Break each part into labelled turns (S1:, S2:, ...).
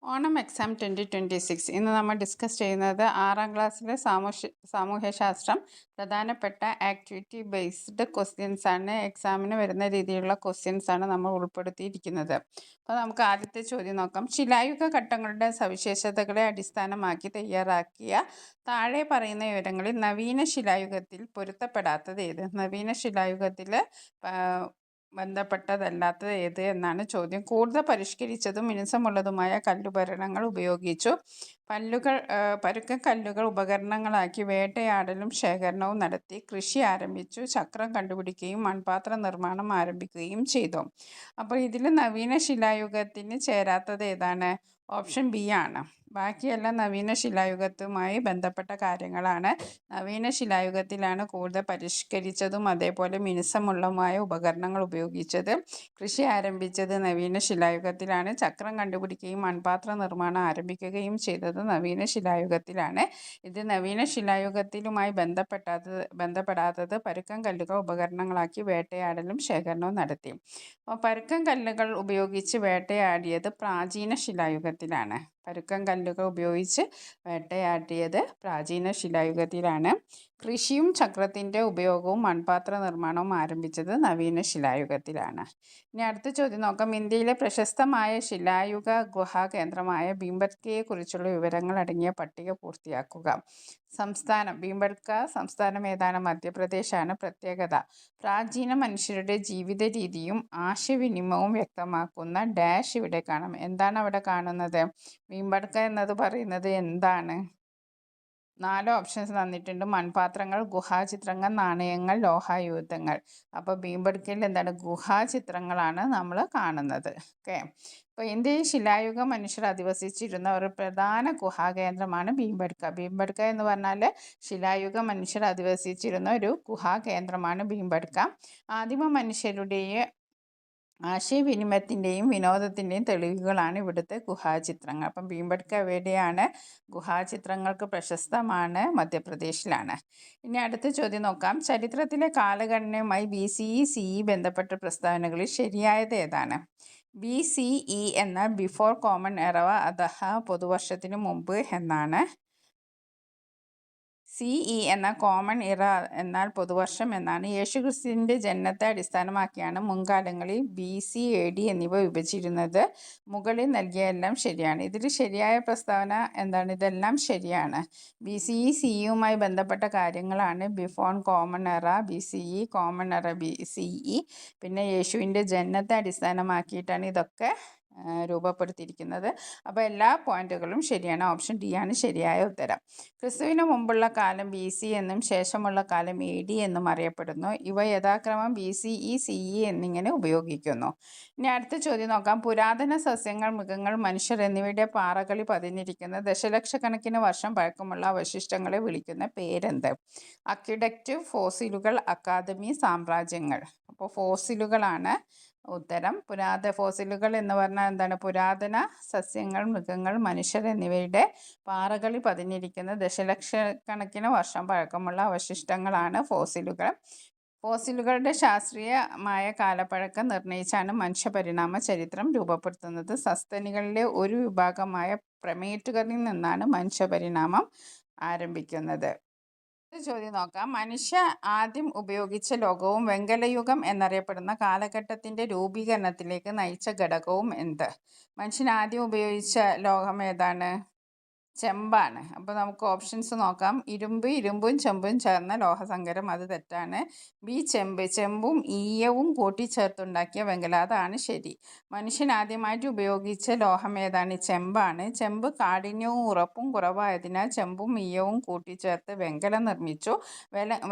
S1: Onam exam 2026 ഇന്ന് നമ്മൾ discuss ചെയ്യുന്നത് 6ാം ക്ലാസ്സിലെ സാമൂഹ്യശാസ്ത്രം പ്രധാനപ്പെട്ട ആക്ടിവിറ്റി ബേസ്ഡ് ക്വസ്റ്റ്യൻസ് ആണ്. എക്സാമിന് വരുന്ന രീതിയിലുള്ള ക്വസ്റ്റ്യൻസ് ആണ് നമ്മൾ ഉൾപ്പെടുത്തിയിരിക്കുന്നത്. അപ്പോൾ നമുക്ക് ആദ്യത്തെ ചോദ്യം നോക്കാം. ശിലായുഗ ഘട്ടങ്ങളുടെ സവിശേഷതകളെ അടിസ്ഥാനമാക്കി തയ്യാറാക്കിയ താഴെ പറയുന്ന വിവരങ്ങളിൽ നവീന ശിലായുഗത്തിൽ പൊരുത്തപ്പെടാത്തത് ഏത്? നവീന ശിലായുഗത്തിൽ ബന്ധപ്പെട്ടതല്ലാത്തത് ഏത് എന്നാണ് ചോദ്യം. കൂടുതൽ പരിഷ്കരിച്ചതും മിനുസമുള്ളതുമായ കല്ലുപകരണങ്ങൾ ഉപയോഗിച്ചു. പരുക്കൻ കല്ലുകൾ ഉപകരണങ്ങളാക്കി വേട്ടയാടലും ശേഖരണവും നടത്തി. കൃഷി ആരംഭിച്ചു. ചക്രം കണ്ടുപിടിക്കുകയും മൺപാത്ര നിർമ്മാണം ആരംഭിക്കുകയും ചെയ്തു. അപ്പോൾ ഇതിൽ നവീന ശിലായുഗത്തിന് ചേരാത്തത് ഏതാണ്? ഓപ്ഷൻ ബി ആണ്. ബാക്കിയെല്ലാം നവീന ശിലായുഗത്തുമായി ബന്ധപ്പെട്ട കാര്യങ്ങളാണ്. നവീന ശിലായുഗത്തിലാണ് കൂടുതൽ പരിഷ്കരിച്ചതും അതേപോലെ മിനുസമുള്ളതുമായ ഉപകരണങ്ങൾ ഉപയോഗിച്ചത്. കൃഷി ആരംഭിച്ചത് നവീന ശിലായുഗത്തിലാണ്. ചക്രം കണ്ടുപിടിക്കുകയും മൺപാത്ര നിർമ്മാണം ആരംഭിക്കുകയും ചെയ്തത് നവീന ശിലായുഗത്തിലാണ്. ഇത് നവീന ശിലായുഗത്തിലുമായി ബന്ധപ്പെടാത്തത് പരുക്കൻ കല്ലുകൾ ഉപകരണങ്ങളാക്കി വേട്ടയാടലും ശേഖരണവും നടത്തി. അപ്പോൾ പരുക്കൻ കല്ലുകൾ ഉപയോഗിച്ച് വേട്ടയാടിയത് പ്രാചീന ശിലായുഗത്തിലാണ്. പരുക്കൻ കല്ലുകൾ ഉപയോഗിച്ച് വേട്ടയാടിയത് പ്രാചീന ശിലായുഗത്തിലാണ്. കൃഷിയും ചക്രത്തിൻ്റെ ഉപയോഗവും മൺപാത്ര നിർമ്മാണവും ആരംഭിച്ചത് നവീന ശിലായുഗത്തിലാണ്. ഇനി അടുത്ത ചോദ്യം നോക്കാം. ഇന്ത്യയിലെ പ്രശസ്തമായ ശിലായുഗ ഗുഹാകേന്ദ്രമായ ഭീംബെട്കയെക്കുറിച്ചുള്ള വിവരങ്ങൾ അടങ്ങിയ പട്ടിക പൂർത്തിയാക്കുക. സംസ്ഥാനം ഭീംബെട്ക സംസ്ഥാനം ഏതാണ്? മധ്യപ്രദേശാണ്. പ്രത്യേകത: പ്രാചീന മനുഷ്യരുടെ ജീവിത രീതിയും ആശയവിനിമയവും വ്യക്തമാക്കുന്ന ഡാഷ് ഇവിടെ കാണാം. എന്താണ് അവിടെ കാണുന്നത്? ഭീംബെട്ക എന്നത് പറയുന്നത് എന്താണ്? 4 ഓപ്ഷൻസ് തന്നിട്ടുണ്ട്. മൺപാത്രങ്ങൾ, ഗുഹാചിത്രങ്ങൾ, നാണയങ്ങൾ, ലോഹായുധങ്ങൾ. അപ്പോൾ ഭീംബെട്കയിൽ എന്താണ്? ഗുഹാചിത്രങ്ങളാണ് നമ്മൾ കാണുന്നത്. ഓക്കെ. അപ്പോൾ ഇന്ത്യയിൽ ശിലായുഗ മനുഷ്യർ അധിവസിച്ചിരുന്ന ഒരു പ്രധാന ഗുഹാകേന്ദ്രമാണ് ഭീംബെട്ക. ഭീംബെട്ക എന്ന് പറഞ്ഞാൽ ശിലായുഗ മനുഷ്യർ അധിവസിച്ചിരുന്ന ഒരു ഗുഹാകേന്ദ്രമാണ് ഭീംബെട്ക. ആദിമ മനുഷ്യരുടെ ആശയവിനിമയത്തിൻ്റെയും വിനോദത്തിൻ്റെയും തെളിവുകളാണ് ഇവിടുത്തെ ഗുഹാചിത്രങ്ങൾ. അപ്പം ഭീംബെട്ക എവിടെയാണ്? ഗുഹാചിത്രങ്ങൾക്ക് പ്രശസ്തമാണ്. മധ്യപ്രദേശിലാണ്. ഇനി അടുത്ത ചോദ്യം നോക്കാം. ചരിത്രത്തിലെ കാലഗണനയുമായി BCE CE ബന്ധപ്പെട്ട പ്രസ്താവനകളിൽ ശരിയായത് ഏതാണ്? BCE എന്നാൽ ബിഫോർ കോമൺ എറ അഥവാ പൊതുവർഷത്തിന് മുമ്പ് എന്നാണ്. CE എന്ന കോമൺ ഇറ എന്നാൽ പൊതുവർഷം എന്നാണ്. യേശുക്രിസ്തുവിൻ്റെ ജനനത്തെ അടിസ്ഥാനമാക്കിയാണ് മുൻകാലങ്ങളിൽ BC AD എന്നിവ വിഭജിച്ചിരുന്നത്. മുകളിൽ നൽകിയ എല്ലാം ശരിയാണ്. ഇതിൽ ശരിയായ പ്രസ്താവന എന്താണ്? ഇതെല്ലാം ശരിയാണ്. BCE CEയുമായി ബന്ധപ്പെട്ട കാര്യങ്ങളാണ്. ബിഫോർ കോമൺ എറ BCE, കോമൺ എറ BCE. പിന്നെ യേശുവിൻ്റെ ജനനത്തെ അടിസ്ഥാനമാക്കിയിട്ടാണ് ഇതൊക്കെ രൂപപ്പെടുത്തിയിരിക്കുന്നത്. അപ്പോൾ എല്ലാ പോയിന്റുകളും ശരിയാണ്. ഓപ്ഷൻ ഡി ആണ് ശരിയായ ഉത്തരം. ക്രിസ്തുവിന് മുമ്പുള്ള കാലം BC എന്നും ശേഷമുള്ള കാലം AD എന്നും അറിയപ്പെടുന്നു. ഇവ യഥാക്രമം BCE CE എന്നിങ്ങനെ ഉപയോഗിക്കുന്നു. ഇനി അടുത്ത ചോദ്യം നോക്കാം. പുരാതന സസ്യങ്ങൾ, മൃഗങ്ങൾ, മനുഷ്യർ എന്നിവയുടെ പാറകളിൽ പതിഞ്ഞിരിക്കുന്ന ദശലക്ഷക്കണക്കിന് വർഷം പഴക്കമുള്ള അവശിഷ്ടങ്ങളെ വിളിക്കുന്ന പേരെന്ത്? അക്വിഡക്റ്റ്, ഫോസിലുകൾ, അക്കാദമി, സാമ്രാജ്യങ്ങൾ. അപ്പോൾ ഫോസിലുകളാണ് ഉത്തരം. ഫോസിലുകൾ എന്ന് പറഞ്ഞാൽ എന്താണ്? പുരാതന സസ്യങ്ങൾ, മൃഗങ്ങൾ, മനുഷ്യർ എന്നിവയുടെ പാറകളിൽ പതിഞ്ഞിരിക്കുന്ന ദശലക്ഷക്കണക്കിന് വർഷം പഴക്കമുള്ള അവശിഷ്ടങ്ങളാണ് ഫോസിലുകൾ. ഫോസിലുകളുടെ ശാസ്ത്രീയമായ കാലപ്പഴക്കം നിർണയിച്ചാണ് മനുഷ്യപരിണാമ ചരിത്രം രൂപപ്പെടുത്തുന്നത്. സസ്തനികളിലെ ഒരു വിഭാഗമായ പ്രമേറ്റുകളിൽ നിന്നാണ് മനുഷ്യപരിണാമം ആരംഭിക്കുന്നത്. ചോദ്യം നോക്കാം. മനുഷ്യ ആദ്യം ഉപയോഗിച്ച ലോകവും വെങ്കലയുഗം എന്നറിയപ്പെടുന്ന കാലഘട്ടത്തിന്റെ രൂപീകരണത്തിലേക്ക് നയിച്ച ഘടകവും എന്ത്? മനുഷ്യൻ ആദ്യം ഉപയോഗിച്ച ലോകം ഏതാണ്? ചെമ്പാണ്. അപ്പോൾ നമുക്ക് ഓപ്ഷൻസ് നോക്കാം. ഇരുമ്പും ചെമ്പും ചേർന്ന ലോഹസങ്കരം, അത് തെറ്റാണ്. ബി ചെമ്പും ഈയവും കൂട്ടിച്ചേർത്തുണ്ടാക്കിയ വെങ്കലം, അതാണ് ശരി. മനുഷ്യൻ ആദ്യമായിട്ട് ഉപയോഗിച്ച ലോഹം ഏതാണ്? ചെമ്പാണ്. ചെമ്പ് കാഠിന്യവും ഉറപ്പും കുറവായതിനാൽ ചെമ്പും ഈയവും കൂട്ടിച്ചേർത്ത് വെങ്കലം നിർമ്മിച്ചു.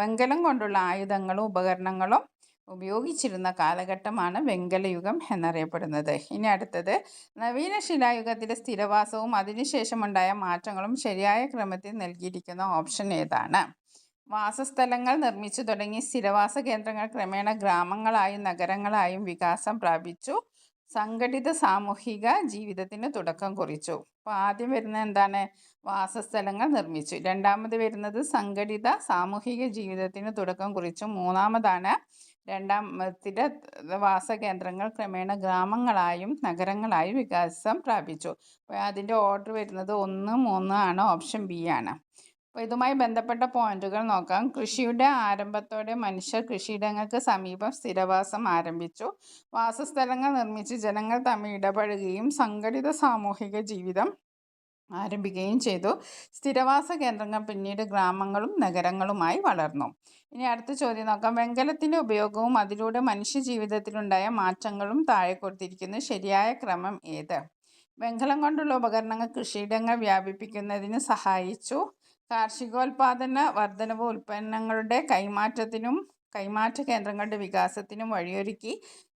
S1: വെങ്കലം കൊണ്ടുള്ള ആയുധങ്ങളും ഉപകരണങ്ങളും ഉപയോഗിച്ചിരുന്ന കാലഘട്ടമാണ് വെങ്കലയുഗം എന്നറിയപ്പെടുന്നത്. ഇനി അടുത്തത്, നവീന ശിലായുഗത്തിലെ സ്ഥിരവാസവും അതിനുശേഷമുണ്ടായ മാറ്റങ്ങളും ശരിയായ ക്രമത്തിൽ നൽകിയിരിക്കുന്ന ഓപ്ഷൻ ഏതാണ്? വാസസ്ഥലങ്ങൾ നിർമ്മിച്ചു തുടങ്ങി സ്ഥിരവാസ കേന്ദ്രങ്ങൾ ക്രമേണ ഗ്രാമങ്ങളായും നഗരങ്ങളായും വികാസം പ്രാപിച്ചു. സംഘടിത സാമൂഹിക ജീവിതത്തിന് തുടക്കം കുറിച്ചു. അപ്പോൾ ആദ്യം വരുന്നത് എന്താണ്? വാസസ്ഥലങ്ങൾ നിർമ്മിച്ചു. രണ്ടാമത് വരുന്നത് സംഘടിത സാമൂഹിക ജീവിതത്തിന് തുടക്കം കുറിച്ചു. മൂന്നാമതാണ് സ്ഥിരവാസ കേന്ദ്രങ്ങൾ ക്രമേണ ഗ്രാമങ്ങളായും നഗരങ്ങളായും വികാസം പ്രാപിച്ചു. അപ്പോൾ അതിൻ്റെ ഓർഡർ വരുന്നത് 1, 3 ആണ്. ഓപ്ഷൻ ബി ആണ്. അപ്പോൾ ഇതുമായി ബന്ധപ്പെട്ട പോയിന്റുകൾ നോക്കാം. കൃഷിയുടെ ആരംഭത്തോടെ മനുഷ്യർ കൃഷിയിടങ്ങൾക്ക് സമീപം സ്ഥിരവാസം ആരംഭിച്ചു. വാസസ്ഥലങ്ങൾ നിർമ്മിച്ച് ജനങ്ങൾ തമ്മിൽ ഇടപഴകുകയും സംഘടിത സാമൂഹിക ജീവിതം ആരംഭിക്കുകയും ചെയ്തു. സ്ഥിരവാസ കേന്ദ്രങ്ങൾ പിന്നീട് ഗ്രാമങ്ങളും നഗരങ്ങളുമായി വളർന്നു. ഇനി അടുത്ത ചോദ്യം നോക്കാം. വെങ്കലത്തിൻ്റെ ഉപയോഗവും അതിലൂടെ മനുഷ്യ ജീവിതത്തിലുണ്ടായ മാറ്റങ്ങളും താഴെ കൊടുത്തിരിക്കുന്നു. ശരിയായ ക്രമം ഏത്? വെങ്കലം കൊണ്ടുള്ള ഉപകരണങ്ങൾ കൃഷിയിടങ്ങൾ വ്യാപിപ്പിക്കുന്നതിന് സഹായിച്ചു. കാർഷികോൽപാദന വർധനവ് ഉൽപ്പന്നങ്ങളുടെ കൈമാറ്റത്തിനും കൈമാറ്റ കേന്ദ്രങ്ങളുടെ വികാസത്തിനും വഴിയൊരുക്കി.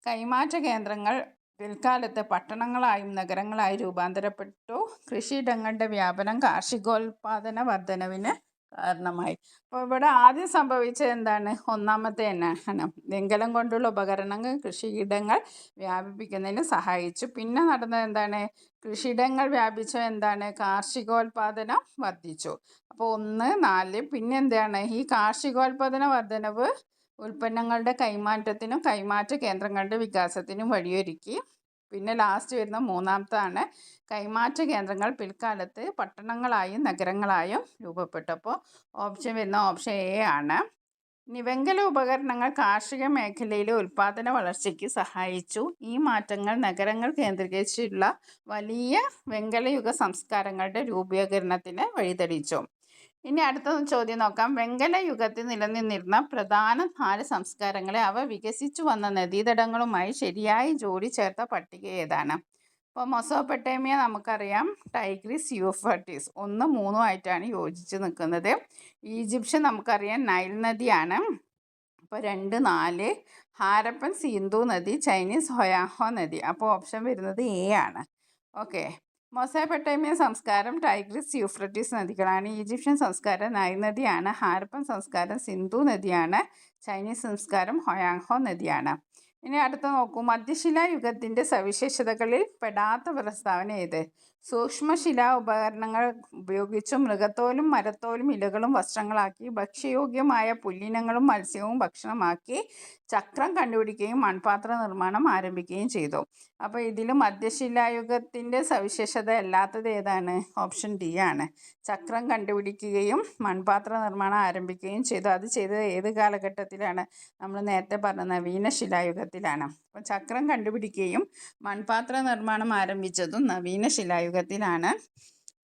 S1: കൈമാറ്റ കേന്ദ്രങ്ങൾ പിൽക്കാലത്ത് പട്ടണങ്ങളായും നഗരങ്ങളായും രൂപാന്തരപ്പെട്ടു. കൃഷിയിടങ്ങളുടെ വ്യാപനം കാർഷികോൽപാദന വർധനവിന് കാരണമായി. അപ്പോൾ ഇവിടെ ആദ്യം സംഭവിച്ചത് എന്താണ്? ഒന്നാമത്തെ തന്നെയാണ്. വെങ്കലം കൊണ്ടുള്ള ഉപകരണങ്ങൾ കൃഷിയിടങ്ങൾ വ്യാപിപ്പിക്കുന്നതിന് സഹായിച്ചു. പിന്നെ നടന്നത് എന്താണ്? കൃഷിയിടങ്ങൾ വ്യാപിച്ചത് എന്താണ്? കാർഷികോൽപാദനം വർദ്ധിച്ചു. അപ്പോൾ 1, 4. പിന്നെ എന്താണ്? ഈ കാർഷികോൽപാദന വർധനവ് ഉൽപ്പന്നങ്ങളുടെ കൈമാറ്റത്തിനും കൈമാറ്റ കേന്ദ്രങ്ങളുടെ വികാസത്തിനും വഴിയൊരുക്കി. പിന്നെ ലാസ്റ്റ് വരുന്ന മൂന്നാമത്താണ് കൈമാറ്റ കേന്ദ്രങ്ങൾ പിൽക്കാലത്ത് പട്ടണങ്ങളായും നഗരങ്ങളായും രൂപപ്പെട്ടു. അപ്പോൾ ഓപ്ഷൻ വരുന്ന ഓപ്ഷൻ എ ആണ്. ഇനി വെങ്കല ഉപകരണങ്ങൾ കാർഷിക മേഖലയിലെ ഉൽപാദന വളർച്ചയ്ക്ക് സഹായിച്ചു. ഈ മാറ്റങ്ങൾ നഗരങ്ങൾ കേന്ദ്രീകരിച്ചുള്ള വലിയ വെങ്കലയുഗ സംസ്കാരങ്ങളുടെ രൂപീകരണത്തിന് വഴിതെളിച്ചു. ഇനി അടുത്ത ചോദ്യം നോക്കാം. വെങ്കല യുഗത്തിൽ നിലനിന്നിരുന്ന പ്രധാന 4 സംസ്കാരങ്ങളെ അവ വികസിച്ചു വന്ന നദീതടങ്ങളുമായി ശരിയായി ജോഡി ചേർത്ത പട്ടിക ഏതാണ്? അപ്പോൾ മെസോപ്പൊട്ടേമിയ നമുക്കറിയാം, ടൈഗ്രിസ്, യൂഫ്രട്ടീസ് 1, 3 ആയിട്ടാണ് യോജിച്ച് നിൽക്കുന്നത്. ഈജിപ്ഷ്യൻ നമുക്കറിയാം നൈൽ നദിയാണ്. അപ്പോൾ 2, 4. ഹാരപ്പൻ സിന്ധു നദി, ചൈനീസ് ഹൊയാഹോ നദി. അപ്പോൾ ഓപ്ഷൻ വരുന്നത് എ ആണ്. ഓക്കെ. മെസോപ്പൊട്ടേമിയൻ സംസ്കാരം ടൈഗ്രിസ്, യൂഫ്രട്ടീസ് നദികളാണ്. ഈജിപ്ഷ്യൻ സംസ്കാരം നൈൽ നദിയാണ്. ഹാരപ്പൻ സംസ്കാരം സിന്ധു നദിയാണ്. ചൈനീസ് സംസ്കാരം ഹൊയാഹോ നദിയാണ്. ഇനി അടുത്ത നോക്കൂ. മധ്യശിലായുഗത്തിൻ്റെ സവിശേഷതകളിൽ പെടാത്ത പ്രസ്താവന ഏത്? സൂക്ഷ്മശിലാ ഉപകരണങ്ങൾ ഉപയോഗിച്ചും മൃഗത്തോലും മരത്തോലും ഇലകളും വസ്ത്രങ്ങളാക്കി ഭക്ഷ്യയോഗ്യമായ പുല്ലിനങ്ങളും മത്സ്യവും ഭക്ഷണമാക്കി ചക്രം കണ്ടുപിടിക്കുകയും മൺപാത്ര നിർമ്മാണം ആരംഭിക്കുകയും ചെയ്തു. അപ്പോൾ ഇതിൽ മധ്യശിലായുഗത്തിൻ്റെ സവിശേഷത അല്ലാത്തത് ഏതാണ്? ഓപ്ഷൻ ഡി ആണ്. ചക്രം കണ്ടുപിടിക്കുകയും മൺപാത്ര നിർമ്മാണം ആരംഭിക്കുകയും ചെയ്തു. അത് ചെയ്തത് ഏത് കാലഘട്ടത്തിലാണ്? നമ്മൾ നേരത്തെ പറഞ്ഞ നവീന ശിലായുഗത്തിലാണ്. അപ്പം ചക്രം കണ്ടുപിടിക്കുകയും മൺപാത്ര നിർമ്മാണം ആരംഭിച്ചതും നവീന ശിലായുഗത്തിലാണ്.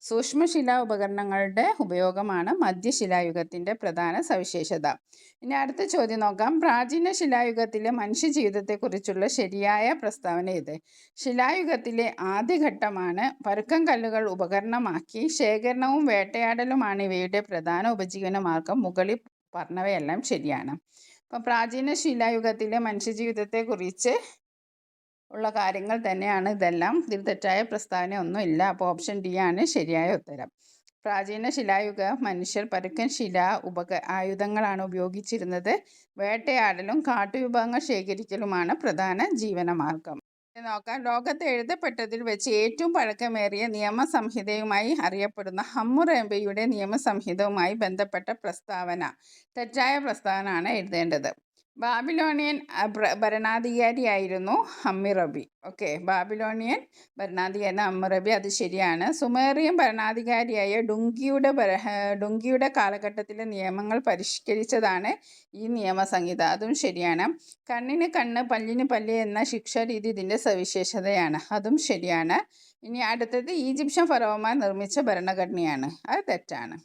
S1: സൂക്ഷ്മശിലാ ഉപകരണങ്ങളുടെ ഉപയോഗമാണ് മധ്യശിലായുഗത്തിൻ്റെ പ്രധാന സവിശേഷത. ഇനി അടുത്ത ചോദ്യം നോക്കാം. പ്രാചീന ശിലായുഗത്തിലെ മനുഷ്യജീവിതത്തെക്കുറിച്ചുള്ള ശരിയായ പ്രസ്താവന ഏത്? ശിലായുഗത്തിലെ ആദ്യഘട്ടമാണ്. പരുക്കൻ കല്ലുകൾ ഉപകരണമാക്കി. ശേഖരണവും വേട്ടയാടലുമാണ് ഇവയുടെ പ്രധാന ഉപജീവന മാർഗം. മുകളിൽ പറഞ്ഞവയെല്ലാം ശരിയാണ്. അപ്പം പ്രാചീന ശിലായുഗത്തിലെ മനുഷ്യജീവിതത്തെക്കുറിച്ച് ഉള്ള കാര്യങ്ങൾ തന്നെയാണ് ഇതെല്ലാം. ഇതിൽ തെറ്റായ പ്രസ്താവന ഒന്നുമില്ല. അപ്പോൾ ഓപ്ഷൻ ഡി ആണ് ശരിയായ ഉത്തരം. പ്രാചീന ശിലായുഗ മനുഷ്യർ പരുക്കൻ ആയുധങ്ങളാണ് ഉപയോഗിച്ചിരുന്നത്. വേട്ടയാടലും കാട്ടുവിഭവങ്ങൾ ശേഖരിക്കലുമാണ് പ്രധാന ജീവനമാർഗം. നോക്കാം. ലോകത്ത് എഴുതപ്പെട്ടതിൽ വെച്ച് ഏറ്റവും പഴക്കമേറിയ നിയമസംഹിതയുമായി അറിയപ്പെടുന്ന ഹമ്മുറബിയുടെ നിയമസംഹിതയുമായി ബന്ധപ്പെട്ട പ്രസ്താവന. തെറ്റായ പ്രസ്താവന ആണ് എഴുതേണ്ടത്. ബാബിലോണിയൻ ഭരണാധികാരിയായിരുന്നു ഹമ്മുറബി. ഓക്കെ. ബാബിലോണിയൻ ഭരണാധികാരി ഹമ്മുറബി, അത് ശരിയാണ്. സുമേറിയൻ ഭരണാധികാരിയായ ഡുങ്കിയുടെ കാലഘട്ടത്തിലെ നിയമങ്ങൾ പരിഷ്കരിച്ചതാണ് ഈ നിയമസംഹിത. അതും ശരിയാണ്. കണ്ണിന് കണ്ണ് പല്ലിന് പല്ല് എന്ന ശിക്ഷാരീതി ഇതിൻ്റെ സവിശേഷതയാണ്. അതും ശരിയാണ്. ഇനി അടുത്തത് ഈജിപ്ഷ്യൻ ഫറോവമാർ നിർമ്മിച്ച ഭരണഘടനയാണ്. അത് തെറ്റാണ്.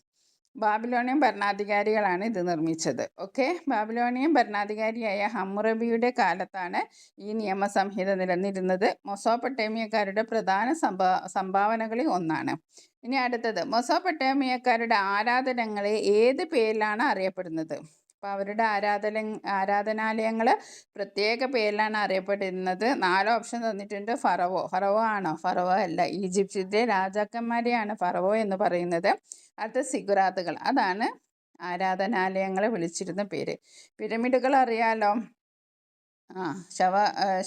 S1: ബാബിലോണിയൻ ഭരണാധികാരികളാണ് ഇത് നിർമ്മിച്ചത്. ഓക്കെ. ബാബിലോണിയൻ ഭരണാധികാരിയായ ഹമ്മുറബിയുടെ കാലത്താണ് ഈ നിയമസംഹിത നിലനിരുന്നത്. മെസോപ്പൊട്ടേമിയക്കാരുടെ പ്രധാന സംഭാവനകളിൽ ഒന്നാണ്. ഇനി അടുത്തത്. മെസോപ്പൊട്ടേമിയക്കാരുടെ ആരാധനകളെ ഏത് പേരിലാണ് അറിയപ്പെടുന്നത്? അപ്പോൾ അവരുടെ ആരാധനാലയങ്ങൾ പ്രത്യേക പേരിലാണ് അറിയപ്പെടുന്നത്. 4 ഓപ്ഷൻ തന്നിട്ടുണ്ട്. ഫറവോ ആണോ? ഫറവോ അല്ല. ഈജിപ്തിലെ രാജാക്കന്മാരെയാണ് ഫറവോ എന്ന് പറയുന്നത്. അടുത്ത സിഗുറാത്തുകൾ, അതാണ് ആരാധനാലയങ്ങളെ വിളിച്ചിരുന്ന പേര്. പിരമിഡുകൾ അറിയാലോ.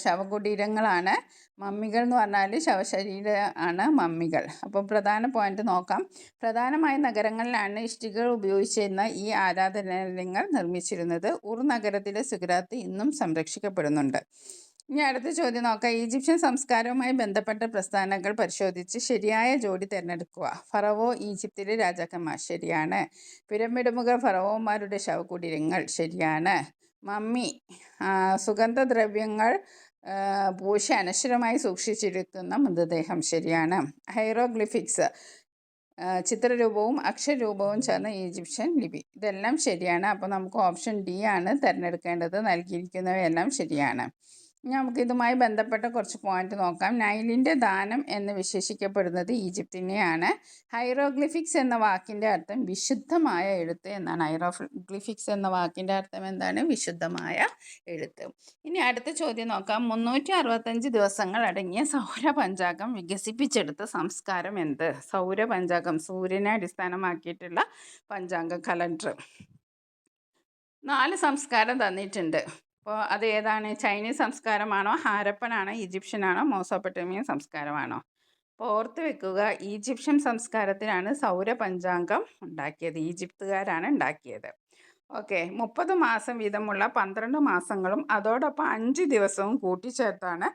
S1: ശവകുടീരങ്ങളാണ്. മമ്മികൾ എന്ന് പറഞ്ഞാൽ ശവശരീരം മമ്മികൾ. അപ്പോൾ പ്രധാന പോയിന്റ് നോക്കാം. പ്രധാനമായ നഗരങ്ങളിലാണ് ഇഷ്ടികകൾ ഉപയോഗിച്ചിരുന്ന ഈ ആരാധനാലയങ്ങൾ നിർമ്മിച്ചിരുന്നത്. ഉർ നഗരത്തിലെ സുഖരാത്ത് ഇന്നും സംരക്ഷിക്കപ്പെടുന്നുണ്ട്. ഇനി അടുത്ത ചോദ്യം നോക്കാം. ഈജിപ്ഷ്യൻ സംസ്കാരവുമായി ബന്ധപ്പെട്ട പ്രസ്ഥാനങ്ങൾ പരിശോധിച്ച് ശരിയായ ജോഡി തിരഞ്ഞെടുക്കുക. ഫറവോ ഈജിപ്തിലെ രാജാക്കന്മാർ, ശരിയാണ്. പിരമിഡുകൾ ഫറവോമാരുടെ ശവകുടീരങ്ങൾ, ശരിയാണ്. മമ്മി സുഗന്ധദ്രവ്യങ്ങൾ പൂശി അനശ്വരമായി സൂക്ഷിച്ചിരിക്കുന്ന മൃതദേഹം, ശരിയാണ്. ഹൈറോഗ്ലിഫിക്സ് ചിത്രരൂപവും അക്ഷരരൂപവും ചേർന്ന ഈജിപ്ഷ്യൻ ലിപി, ഇതെല്ലാം ശരിയാണ്. അപ്പോൾ നമുക്ക് ഓപ്ഷൻ ഡി ആണ് തിരഞ്ഞെടുക്കേണ്ടത്. നൽകിയിരിക്കുന്നവയെല്ലാം ശരിയാണ്. നമുക്ക് ഇതുമായി ബന്ധപ്പെട്ട കുറച്ച് പോയിന്റ് നോക്കാം. നൈലിൻ്റെ ദാനം എന്ന് വിശേഷിക്കപ്പെടുന്നത് ഈജിപ്തിനെയാണ്. ഹൈറോഗ്ലിഫിക്സ് എന്ന വാക്കിൻ്റെ അർത്ഥം വിശുദ്ധമായ എഴുത്ത് എന്നാണ്. ഹൈറോഗ്ലിഫിക്സ് എന്ന വാക്കിൻ്റെ അർത്ഥം എന്താണ്? വിശുദ്ധമായ എഴുത്ത്. ഇനി അടുത്ത ചോദ്യം നോക്കാം. 365 ദിവസങ്ങൾ അടങ്ങിയ സൗരപഞ്ചാംഗം വികസിപ്പിച്ചെടുത്ത സംസ്കാരം എന്ത്? സൗരപഞ്ചാംഗം, സൂര്യനെ അടിസ്ഥാനമാക്കിയിട്ടുള്ള പഞ്ചാംഗ കലണ്ടർ. 4 സംസ്കാരം തന്നിട്ടുണ്ട്. അപ്പോൾ അത് ഏതാണ്? ചൈനീസ് സംസ്കാരമാണോ, ഹാരപ്പനാണോ, ഈജിപ്ഷ്യനാണോ, മെസോപ്പൊട്ടേമിയൻ സംസ്കാരമാണോ? അപ്പോൾ ഓർത്ത് വെക്കുക, ഈജിപ്ഷ്യൻ സംസ്കാരത്തിലാണ് സൗരപഞ്ചാംഗം ഉണ്ടാക്കിയത്. ഈജിപ്തുകാരാണ് ഉണ്ടാക്കിയത്. ഓക്കെ. 30 മാസം വീതമുള്ള 12 മാസങ്ങളും അതോടൊപ്പം 5 ദിവസവും കൂട്ടിച്ചേർത്താണ്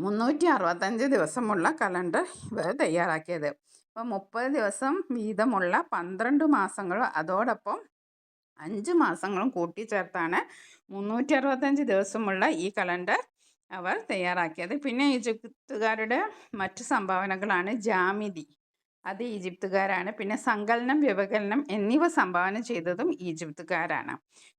S1: 365 ദിവസമുള്ള കലണ്ടർ ഇവർ തയ്യാറാക്കിയത്. അപ്പോൾ 30 ദിവസം വീതമുള്ള 12 മാസങ്ങളും അതോടൊപ്പം 5 മാസങ്ങളും കൂട്ടിച്ചേർത്താണ് 365 ദിവസമുള്ള ഈ കലണ്ടർ അവർ തയ്യാറാക്കിയത്. പിന്നെ ഈജിപ്തുകാരുടെ മറ്റു സംഭാവനകളാണ് ജാമിതി, അത് ഈജിപ്തുകാരാണ്. പിന്നെ സങ്കലനം, വ്യവകലനം എന്നിവ സംഭാവന ചെയ്തതും ഈജിപ്തുകാരാണ്.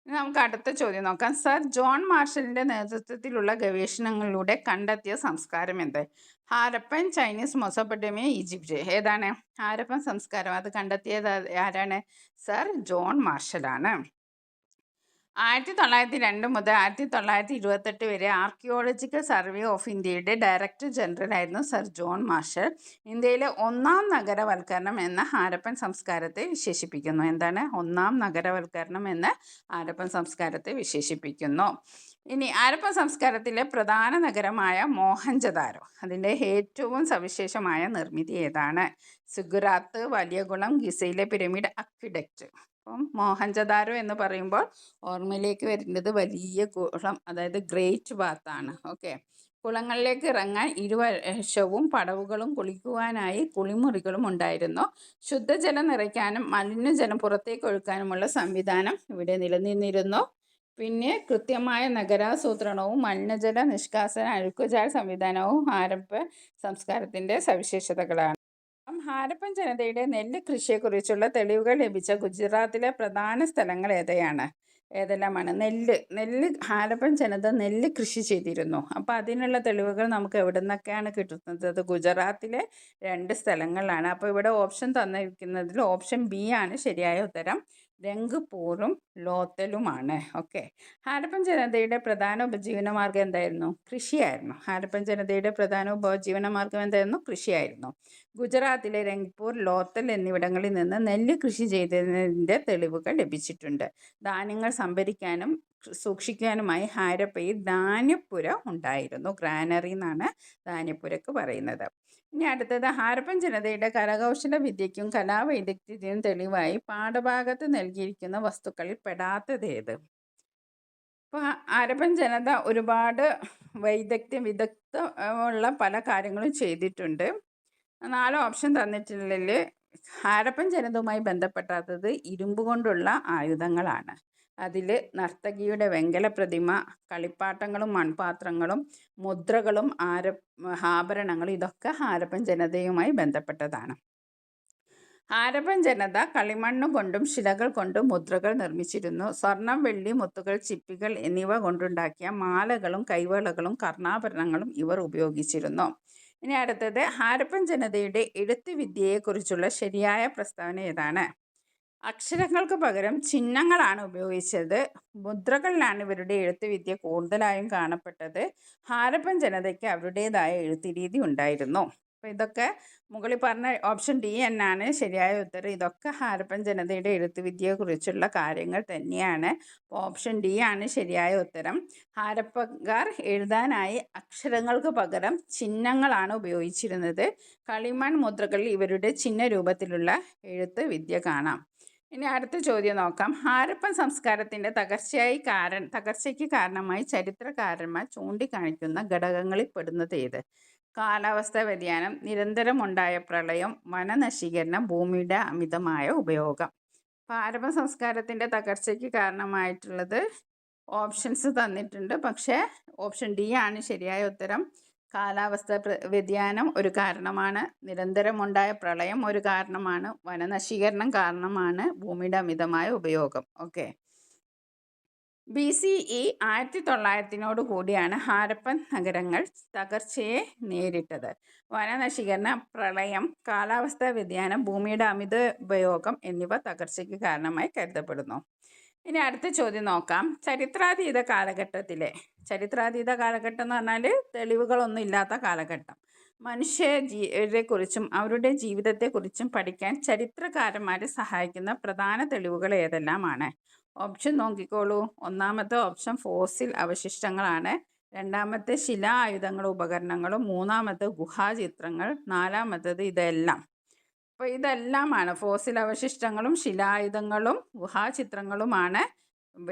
S1: ഇനി നമുക്ക് അടുത്ത ചോദ്യം നോക്കാം. സർ ജോൺ മാർഷലിൻ്റെ നേതൃത്വത്തിലുള്ള ഗവേഷണങ്ങളിലൂടെ കണ്ടെത്തിയ സംസ്കാരം എന്ത്? Harappan, Chinese, Mesopotamia, Egypt. ഏതാണ് ഹാരപ്പൻ സംസ്കാരം? അത് കണ്ടെത്തിയത് ആരാണ്? Sir John മാർഷലാണ്. 1902 മുതൽ 1928 വരെ ആർക്കിയോളജിക്കൽ സർവേ ഓഫ് ഇന്ത്യയുടെ ഡയറക്ടർ ജനറൽ ആയിരുന്നു സർ ജോൺ മാർഷൽ. ഇന്ത്യയിലെ ഒന്നാം നഗരവൽക്കരണം എന്ന ഹാരപ്പൻ സംസ്കാരത്തെ വിശേഷിപ്പിക്കുന്നു. എന്താണ്? ഒന്നാം നഗരവൽക്കരണം എന്ന ഹാരപ്പൻ സംസ്കാരത്തെ വിശേഷിപ്പിക്കുന്നു. ഇനി ഹാരപ്പൻ സംസ്കാരത്തിലെ പ്രധാന നഗരമായ മോഹൻജദാരോ, അതിൻ്റെ ഏറ്റവും സവിശേഷമായ നിർമ്മിതി ഏതാണ്? സുഗുറാത്ത്, വലിയകുളം, ഗിസയിലെ പിരമിഡ്, അക്വിഡക്റ്റ്. അപ്പം മോഹൻജദാരോ എന്ന് പറയുമ്പോൾ ഓർമ്മയിലേക്ക് വരുന്നത് വലിയ കുളം, അതായത് ഗ്രേറ്റ് ബാത്താണ്. ഓക്കെ. കുളങ്ങളിലേക്ക് ഇറങ്ങാൻ ഇരുവശവും പടവുകളും കുളിക്കുവാനായി കുളിമുറികളും ഉണ്ടായിരുന്നു. ശുദ്ധജലം നിറയ്ക്കാനും മലിനജലം പുറത്തേക്ക് ഒഴുക്കാനുമുള്ള സംവിധാനം ഇവിടെ നിലനിന്നിരുന്നു. പിന്നെ കൃത്യമായ നഗരാസൂത്രണവും മലിനജല നിഷ്കാസന അഴുക്കുചാൽ സംവിധാനവും ഹാരപ്പൻ സംസ്കാരത്തിൻ്റെ സവിശേഷതകളാണ്. ഹാരപ്പൻ ജനതയുടെ നെല്ല് കൃഷിയെക്കുറിച്ചുള്ള തെളിവുകൾ ലഭിച്ച ഗുജറാത്തിലെ പ്രധാന സ്ഥലങ്ങൾ ഏതെല്ലാമാണ്? നെല്ല് ഹാരപ്പൻ ജനത നെല്ല് കൃഷി ചെയ്തിരുന്നു. അപ്പോൾ അതിനുള്ള തെളിവുകൾ നമുക്ക് എവിടെ നിന്നൊക്കെയാണ് കിട്ടുന്നത്? അത് ഗുജറാത്തിലെ 2 സ്ഥലങ്ങളിലാണ്. അപ്പോൾ ഇവിടെ ഓപ്ഷൻ തന്നിരിക്കുന്നതിൽ ഓപ്ഷൻ ബി ആണ് ശരിയായ ഉത്തരം. രംഗ്പൂറും ലോത്തലുമാണ്. ഓക്കെ. ഹാരപ്പൻ ജനതയുടെ പ്രധാന ഉപജീവനമാർഗം എന്തായിരുന്നു? കൃഷിയായിരുന്നു. ഹാരപ്പൻ ജനതയുടെ പ്രധാന ഉപജീവനമാർഗം എന്തായിരുന്നു? കൃഷിയായിരുന്നു. ഗുജറാത്തിലെ രംഗ്പൂർ, ലോത്തൽ എന്നിവിടങ്ങളിൽ നിന്ന് നെല്ല് കൃഷി ചെയ്തതിൻ്റെ തെളിവുകൾ ലഭിച്ചിട്ടുണ്ട്. ധാന്യങ്ങൾ സംഭരിക്കാനും സൂക്ഷിക്കാനുമായി ഹാരപ്പയിൽ ധാന്യപ്പുര ഉണ്ടായിരുന്നു. ഗ്രാനറി എന്നാണ് ധാന്യപ്പുരക്ക് പറയുന്നത്. ഇനി അടുത്തത്, ഹാരപ്പൻ ജനതയുടെ കരകൗശല വിദ്യയ്ക്കും കലാവൈദഗ്ധ്യത്തിനും തെളിവായി പാഠഭാഗത്ത് നൽകിയിരിക്കുന്ന വസ്തുക്കളിൽ പെടാത്തതേത്? ഇപ്പോൾ ഹാരപ്പൻ ജനത ഒരുപാട് വിദഗ്ധമുള്ള പല കാര്യങ്ങളും ചെയ്തിട്ടുണ്ട്. 4 ഓപ്ഷൻ തന്നിട്ടുള്ളതിൽ ഹാരപ്പൻ ജനതയുമായി ബന്ധപ്പെടാത്തത് ഇരുമ്പ് കൊണ്ടുള്ള ആയുധങ്ങളാണ്. അതിൽ നർത്തകിയുടെ വെങ്കല പ്രതിമ, കളിപ്പാട്ടങ്ങളും മൺപാത്രങ്ങളും മുദ്രകളും ആഭരണങ്ങളും ഇതൊക്കെ ഹാരപ്പൻ ജനതയുമായി ബന്ധപ്പെട്ടതാണ്. ഹാരപ്പൻ ജനത കളിമണ്ണ് കൊണ്ടും ശിലകൾ കൊണ്ടും മുദ്രകൾ നിർമ്മിച്ചിരുന്നു. സ്വർണം, വെള്ളി, മുത്തുകൾ, ചിപ്പികൾ എന്നിവ കൊണ്ടുണ്ടാക്കിയ മാലകളും കൈവളകളും കർണാഭരണങ്ങളും ഇവർ ഉപയോഗിച്ചിരുന്നു. ഇനി അടുത്തത്, ഹാരപ്പൻ ജനതയുടെ എഴുത്ത് വിദ്യയെക്കുറിച്ചുള്ള ശരിയായ പ്രസ്താവന ഏതാണ്? അക്ഷരങ്ങൾക്ക് പകരം ചിഹ്നങ്ങളാണ് ഉപയോഗിച്ചത്. മുദ്രകളിലാണ് ഇവരുടെ എഴുത്ത് വിദ്യ കൂടുതലായും കാണപ്പെട്ടത്. ഹാരപ്പൻ ജനതയ്ക്ക് അവരുടേതായ എഴുത്ത് രീതി ഉണ്ടായിരുന്നു. അപ്പോൾ ഇതൊക്കെ മുകളിൽ പറഞ്ഞ ഓപ്ഷൻ ഡി എന്നാണ് ശരിയായ ഉത്തരം. ഇതൊക്കെ ഹാരപ്പൻ ജനതയുടെ എഴുത്തുവിദ്യയെക്കുറിച്ചുള്ള കാര്യങ്ങൾ തന്നെയാണ്. ഓപ്ഷൻ ഡി ആണ് ശരിയായ ഉത്തരം. ഹാരപ്പക്കാർ എഴുതാനായി അക്ഷരങ്ങൾക്ക് പകരം ചിഹ്നങ്ങളാണ് ഉപയോഗിച്ചിരുന്നത്. കളിമൺ മുദ്രകളിൽ ഇവരുടെ ചിഹ്ന രൂപത്തിലുള്ള എഴുത്ത് വിദ്യ കാണാം. ഇനി അടുത്ത ചോദ്യം നോക്കാം. ഹാരപ്പൻ സംസ്കാരത്തിൻ്റെ തകർച്ചയ്ക്ക് കാരണമായി ചരിത്രകാരന്മാർ ചൂണ്ടിക്കാണിക്കുന്ന ഘടകങ്ങളിൽ പെടുന്നത് ഏത്? കാലാവസ്ഥാ വ്യതിയാനം, നിരന്തരമുണ്ടായ പ്രളയം, വനനശീകരണം, ഭൂമിയുടെ അമിതമായ ഉപയോഗം. ഹാരപ്പൻ സംസ്കാരത്തിൻ്റെ തകർച്ചയ്ക്ക് കാരണമായിട്ടുള്ളത് ഓപ്ഷൻസ് തന്നിട്ടുണ്ട്. പക്ഷേ ഓപ്ഷൻ ഡി ആണ് ശരിയായ ഉത്തരം. കാലാവസ്ഥ വ്യതിയാനം ഒരു കാരണമാണ്, നിരന്തരമുണ്ടായ പ്രളയം ഒരു കാരണമാണ്, വനനശീകരണം കാരണമാണ്, ഭൂമിയുടെ അമിതമായ ഉപയോഗം. ഓക്കെ. BCE 1900 കൂടിയാണ് ഹാരപ്പൻ നഗരങ്ങൾ തകർച്ചയെ നേരിട്ടത്. വനനശീകരണം, പ്രളയം, കാലാവസ്ഥാ വ്യതിയാനം, ഭൂമിയുടെ അമിത ഉപയോഗം എന്നിവ തകർച്ചയ്ക്ക് കാരണമായി കരുതപ്പെടുന്നു. ഇനി അടുത്ത ചോദ്യം നോക്കാം. ചരിത്രാതീത കാലഘട്ടം എന്ന് പറഞ്ഞാൽ തെളിവുകളൊന്നും ഇല്ലാത്ത കാലഘട്ടം. മനുഷ്യരെക്കുറിച്ചും അവരുടെ ജീവിതത്തെക്കുറിച്ചും പഠിക്കാൻ ചരിത്രകാരന്മാരെ സഹായിക്കുന്ന പ്രധാന തെളിവുകൾ ഏതെല്ലാമാണ്? ഓപ്ഷൻ നോക്കിക്കോളൂ. ഒന്നാമത്തെ ഓപ്ഷൻ ഫോസിൽ അവശിഷ്ടങ്ങളാണ്. രണ്ടാമത്തെ ശിലാ ആയുധങ്ങളും ഉപകരണങ്ങളും. മൂന്നാമത്തെ ഗുഹാചിത്രങ്ങൾ. നാലാമത്തേത് ഇതെല്ലാം. അപ്പോൾ ഇതെല്ലാമാണ് ഫോസിൽ അവശിഷ്ടങ്ങളും ശിലായുധങ്ങളും ഗുഹാചിത്രങ്ങളുമാണ്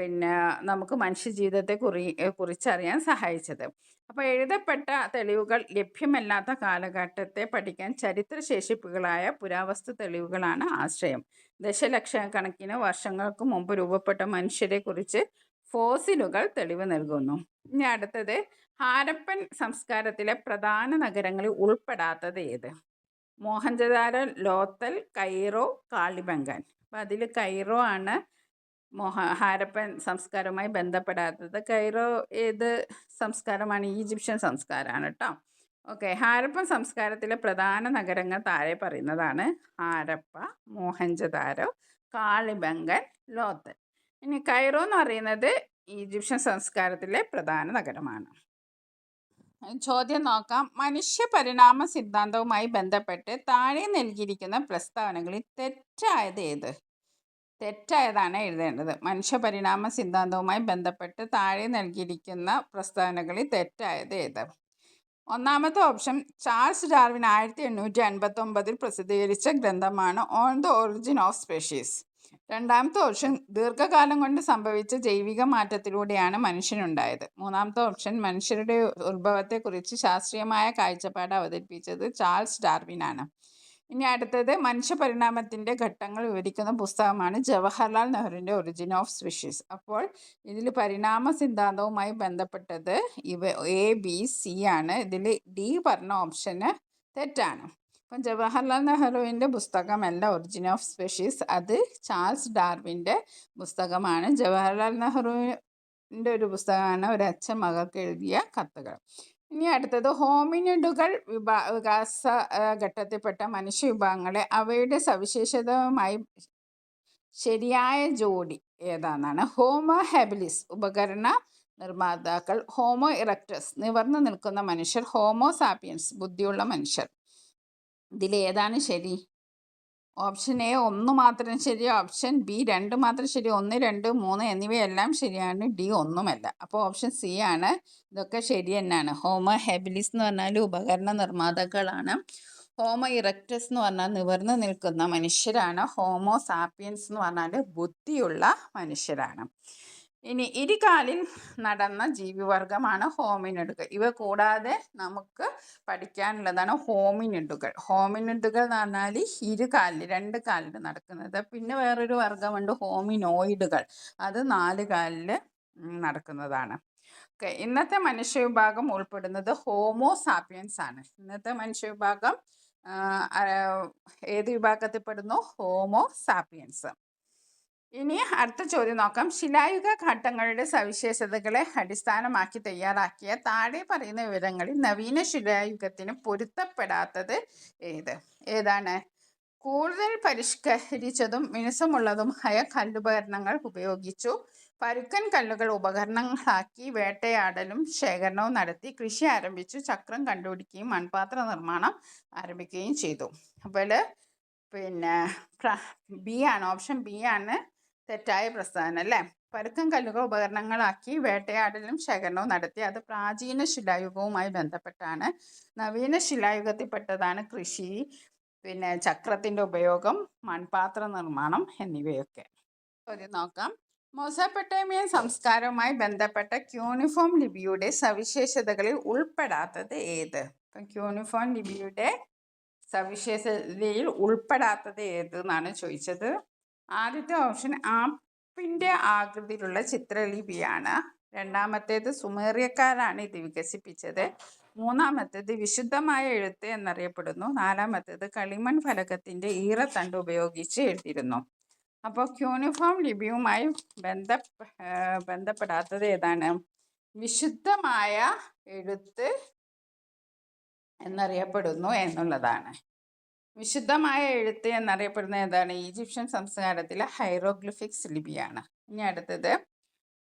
S1: നമുക്ക് മനുഷ്യജീവിതത്തെ കുറിച്ചറിയാൻ സഹായിച്ചത്. അപ്പോൾ എഴുതപ്പെട്ട തെളിവുകൾ ലഭ്യമല്ലാത്ത കാലഘട്ടത്തെ പഠിക്കാൻ ചരിത്രശേഷിപ്പുകളായ പുരാവസ്തു തെളിവുകളാണ് ആശ്രയം. ദശലക്ഷക്കണക്കിന് വർഷങ്ങൾക്ക് മുമ്പ് രൂപപ്പെട്ട മനുഷ്യരെക്കുറിച്ച് ഫോസിലുകൾ തെളിവ് നൽകുന്നു. ഇനി അടുത്തത്, ഹാരപ്പൻ സംസ്കാരത്തിലെ പ്രധാന നഗരങ്ങളിൽ ഉൾപ്പെടാത്തത് ഏത്? മോഹൻജദാരോ, ലോത്തൽ, കൈറോ, കാളിബംഗൻ. അപ്പം അതിൽ കൈറോ ആണ് ഹാരപ്പൻ സംസ്കാരവുമായി ബന്ധപ്പെടാത്തത്. കൈറോ ഏത് സംസ്കാരമാണ്? ഈജിപ്ഷ്യൻ സംസ്കാരമാണ് കേട്ടോ. ഓക്കെ. ഹാരപ്പൻ സംസ്കാരത്തിലെ പ്രധാന നഗരങ്ങൾ താഴെ പറയുന്നതാണ്: ഹാരപ്പ, മോഹൻജദാരോ, കാളിബംഗൻ, ലോത്തൽ. ഇനി കൈറോ എന്ന് പറയുന്നത് ഈജിപ്ഷ്യൻ സംസ്കാരത്തിലെ പ്രധാന നഗരമാണ്. ചോദ്യം നോക്കാം. മനുഷ്യ പരിണാമ സിദ്ധാന്തവുമായി ബന്ധപ്പെട്ട് താഴെ നൽകിയിരിക്കുന്ന പ്രസ്താവനകളിൽ തെറ്റായത് ഏത്? തെറ്റായതാണ് എഴുതേണ്ടത്. മനുഷ്യ പരിണാമ സിദ്ധാന്തവുമായി ബന്ധപ്പെട്ട് താഴെ നൽകിയിരിക്കുന്ന പ്രസ്താവനകളിൽ തെറ്റായത് ഏത്? ഒന്നാമത്തെ ഓപ്ഷൻ ചാൾസ് ഡാർവിൻ 1859 പ്രസിദ്ധീകരിച്ച ഗ്രന്ഥമാണ് on the origin of species. രണ്ടാമത്തെ ഓപ്ഷൻ ദീർഘകാലം കൊണ്ട് സംഭവിച്ച ജൈവിക മാറ്റത്തിലൂടെയാണ് മനുഷ്യനുണ്ടായത്. മൂന്നാമത്തെ ഓപ്ഷൻ മനുഷ്യരുടെ ഉത്ഭവത്തെക്കുറിച്ച് ശാസ്ത്രീയമായ കാഴ്ചപ്പാട് അവതരിപ്പിച്ചത് ചാൾസ് ഡാർവിനാണ്. ഇനി അടുത്തത്, മനുഷ്യ പരിണാമത്തിൻ്റെ ഘട്ടങ്ങൾ വിവരിക്കുന്ന പുസ്തകമാണ് ജവഹർലാൽ നെഹ്റുവിൻ്റെ ഒറിജിൻ ഓഫ് സ്പീഷീസ്. അപ്പോൾ ഇതിൽ പരിണാമ സിദ്ധാന്തവുമായി ബന്ധപ്പെട്ടത് A, B, C ആണ്. ഇതിൽ ഡി പറഞ്ഞ ഓപ്ഷന് തെറ്റാണ്. അപ്പം ജവഹർലാൽ നെഹ്റുവിൻ്റെ പുസ്തകമല്ല ഒറിജിൻ ഓഫ് സ്പീഷീസ്, അത് ചാൾസ് ഡാർവിൻ്റെ പുസ്തകമാണ്. ജവഹർലാൽ നെഹ്റുവിൻ്റെ ഒരു പുസ്തകമാണ് ഒരു അച്ഛൻ മകൾക്ക് എഴുതിയ കത്തുകൾ. ഇനി അടുത്തത്, ഹോമിനിഡുകൾ വികാസ ഘട്ടത്തിൽപ്പെട്ട മനുഷ്യവിഭാഗങ്ങളെ അവയുടെ സവിശേഷതയുമായി ശരിയായ ജോഡി ഏതാണെന്നാണ്. ഹോമോ ഹാബിലിസ് ഉപകരണ നിർമ്മാതാക്കൾ, ഹോമോ ഇറക്ടസ് നിവർന്നു നിൽക്കുന്ന മനുഷ്യർ, ഹോമോ സാപ്പിയൻസ് ബുദ്ധിയുള്ള മനുഷ്യർ. ഇതിലേതാണ് ശരി? ഓപ്ഷൻ എ 1 മാത്രം ശരി, ഓപ്ഷൻ ബി 2 മാത്രം ശരി, 1, 2, 3 എന്നിവയെല്ലാം ശരിയാണ്, ഡി ഒന്നുമല്ല. അപ്പോൾ ഓപ്ഷൻ സി ആണ്. ഇതൊക്കെ ശരി തന്നെയാണ്. ഹോമോ ഹാബിലിസ് എന്ന് പറഞ്ഞാൽ ഉപകരണ നിർമ്മാതാക്കളാണ്. ഹോമോ ഇറക്ടസ് എന്ന് പറഞ്ഞാൽ നിവർന്നു നിൽക്കുന്ന മനുഷ്യരാണ്. ഹോമോ സാപ്പിയൻസ് എന്ന് പറഞ്ഞാൽ ബുദ്ധിയുള്ള മനുഷ്യരാണ്. ഇനി ഇരുകാലിൽ നടന്ന ജീവിവർഗമാണ് ഹോമിനിഡുകൾ. ഇവ കൂടാതെ നമുക്ക് പഠിക്കാനുള്ളതാണ് ഹോമിനിഡുകൾ. ഹോമിനിഡുകൾ എന്ന് പറഞ്ഞാൽ ഇരുകാലിൽ 2 കാലിൽ നടക്കുന്നത്. പിന്നെ വേറൊരു വർഗമുണ്ട് ഹോമിനോയിഡുകൾ, അത് 4 കാലിൽ നടക്കുന്നതാണ്. ഓക്കെ. ഇന്നത്തെ മനുഷ്യവിഭാഗം ഉൾപ്പെടുന്നത് ഹോമോ സാപ്പിയൻസ് ആണ്. ഇന്നത്തെ മനുഷ്യവിഭാഗം ഏത് വിഭാഗത്തിൽപ്പെടുന്നു? Homo sapiens. ഇനി അടുത്ത ചോദ്യം നോക്കാം. ശിലായുഗ ഘട്ടങ്ങളുടെ സവിശേഷതകളെ അടിസ്ഥാനമാക്കി തയ്യാറാക്കിയ താഴെ പറയുന്ന വിവരങ്ങളിൽ നവീന ശിലായുഗത്തിന് പൊരുത്തപ്പെടാത്തത് ഏതാണ്? കൂടുതൽ പരിഷ്കരിച്ചതും മിനുസമുള്ളതുമായ കല്ലുപകരണങ്ങൾ ഉപയോഗിച്ചു. പരുക്കൻ കല്ലുകൾ ഉപകരണങ്ങളാക്കി വേട്ടയാടലും ശേഖരണവും നടത്തി കൃഷി ആരംഭിച്ചു. ചക്രം കണ്ടുപിടിക്കുകയും മൺപാത്ര നിർമ്മാണം ആരംഭിക്കുകയും ചെയ്തു. അപ്പോൾ പിന്നെ ബി ആണ്, ഓപ്ഷൻ ബി ആണ് തെറ്റായ പ്രസ്താവന അല്ലേ. പരുക്കൻ കല്ലുകൾ ഉപകരണങ്ങളാക്കി വേട്ടയാടലും ശേഖരണവും നടത്തി. അത് പ്രാചീന ശിലായുഗവുമായി ബന്ധപ്പെട്ടാണ്. നവീന ശിലായുഗത്തിൽപ്പെട്ടതാണ് കൃഷി, പിന്നെ ചക്രത്തിൻ്റെ ഉപയോഗം, മൺപാത്ര നിർമ്മാണം എന്നിവയൊക്കെ. ചോദ്യം നോക്കാം. മെസോപ്പൊട്ടേമിയൻ സംസ്കാരവുമായി ബന്ധപ്പെട്ട ക്യൂനിഫോം ലിപിയുടെ സവിശേഷതകളിൽ ഉൾപ്പെടാത്തത് ഏത്? അപ്പം ക്യൂനിഫോം ലിപിയുടെ സവിശേഷതയിൽ ഉൾപ്പെടാത്തത് ഏത് എന്നാണ് ചോദിച്ചത്. ആദ്യത്തെ ഓപ്ഷൻ ആപ്പിൻ്റെ ആകൃതിയിലുള്ള ചിത്രലിപിയാണ്. രണ്ടാമത്തേത് സുമേറിയക്കാരാണ് ഇത് വികസിപ്പിച്ചത്. മൂന്നാമത്തേത് വിശുദ്ധമായ എഴുത്ത് എന്നറിയപ്പെടുന്നു. നാലാമത്തേത് കളിമൺ ഫലകത്തിൻ്റെ ഈറത്തണ്ട് ഉപയോഗിച്ച് എഴുതിയിരുന്നു. അപ്പോൾ ക്യൂനിഫോം ലിപിയുമായി ബന്ധപ്പെടാത്തത് ഏതാണ്? വിശുദ്ധമായ എഴുത്ത് എന്നറിയപ്പെടുന്നു എന്നുള്ളതാണ്. വിശുദ്ധമായ എഴുത്ത് എന്നറിയപ്പെടുന്ന ഏതാണ്? ഈജിപ്ഷ്യൻ സംസ്കാരത്തിലെ ഹൈറോഗ്ലിഫിക്സ് ലിപിയാണ്. ഇനി അടുത്തത്,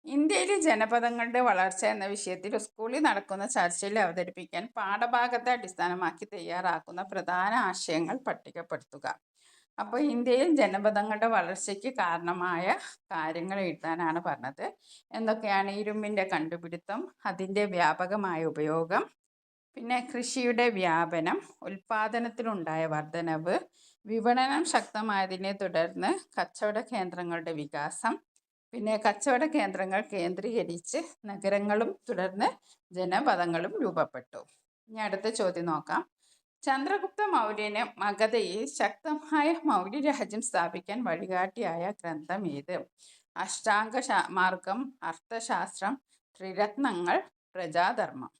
S1: ഇന്ത്യയിലെ ജനപദങ്ങളുടെ വളർച്ച എന്ന വിഷയത്തിൽ സ്കൂളിൽ നടക്കുന്ന ചർച്ചയിൽ അവതരിപ്പിക്കാൻ പാഠഭാഗത്തെ അടിസ്ഥാനമാക്കി തയ്യാറാക്കുന്ന പ്രധാന ആശയങ്ങൾ പട്ടികപ്പെടുത്തുക. അപ്പോൾ ഇന്ത്യയിൽ ജനപദങ്ങളുടെ വളർച്ചയ്ക്ക് കാരണമായ കാര്യങ്ങൾ എഴുതാനാണ് പറഞ്ഞത്. എന്തൊക്കെയാണ്? ഇരുമ്പിൻ്റെ കണ്ടുപിടുത്തം, അതിൻ്റെ വ്യാപകമായ ഉപയോഗം, പിന്നെ കൃഷിയുടെ വ്യാപനം, ഉൽപാദനത്തിലുണ്ടായ വർധനവ്, വിപണനം ശക്തമായതിനെ തുടർന്ന് കച്ചവട കേന്ദ്രങ്ങളുടെ വികാസം, പിന്നെ കച്ചവട കേന്ദ്രങ്ങൾ കേന്ദ്രീകരിച്ച് നഗരങ്ങളും തുടർന്ന് ജനപദങ്ങളും രൂപപ്പെട്ടു. ഇനി അടുത്ത ചോദ്യം നോക്കാം. ചന്ദ്രഗുപ്ത മൗര്യന് മഗധയിൽ ശക്തമായ മൗര്യ രാജ്യം സ്ഥാപിക്കാൻ വഴികാട്ടിയായ ഗ്രന്ഥം ഏത്? അഷ്ടാംഗ മാർഗം, അർത്ഥശാസ്ത്രം, ത്രിരത്നങ്ങൾ, പ്രജാധർമ്മം.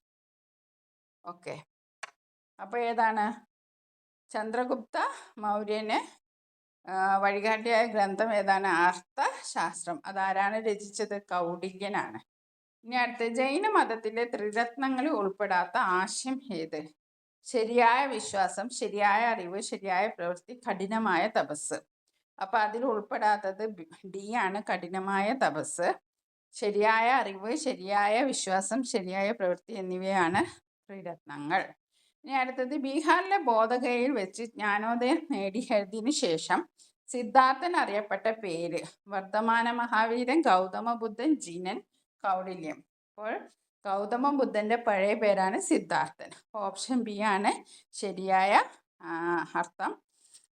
S1: ഓക്കെ, അപ്പോൾ ഏതാണ്? ചന്ദ്രഗുപ്ത മൗര്യന് വഴികാട്ടിയായ ഗ്രന്ഥം ഏതാണ്? അർത്ഥശാസ്ത്രം. അതാരാണ് രചിച്ചത്? കൗടില്യനാണ്. ഇനി അടുത്ത്, ജൈന മതത്തിലെ ത്രിരത്നങ്ങളിൽ ഉൾപ്പെടാത്ത ആശയം ഏത്? ശരിയായ വിശ്വാസം, ശരിയായ അറിവ്, ശരിയായ പ്രവൃത്തി, കഠിനമായ തപസ്. അപ്പോൾ അതിൽ ഉൾപ്പെടാത്തത് ഡി ആണ്, കഠിനമായ തപസ്. ശരിയായ അറിവ്, ശരിയായ വിശ്വാസം, ശരിയായ പ്രവൃത്തി എന്നിവയാണ് ത്രിരത്നങ്ങൾ. ഇനി അടുത്തത്, ബീഹാറിലെ ബോധഗയയിൽ വെച്ച് ജ്ഞാനോദയം നേടിയതിനു ശേഷം സിദ്ധാർത്ഥൻ അറിയപ്പെട്ട പേര്? വർദ്ധമാന മഹാവീരൻ, ഗൗതമ ബുദ്ധൻ, ജിനൻ, കൗടില്യം. അപ്പോൾ ഗൗതമ ബുദ്ധൻ്റെ പഴയ പേരാണ് സിദ്ധാർത്ഥൻ. ഓപ്ഷൻ ബി ആണ് ശരിയായ അർത്ഥം.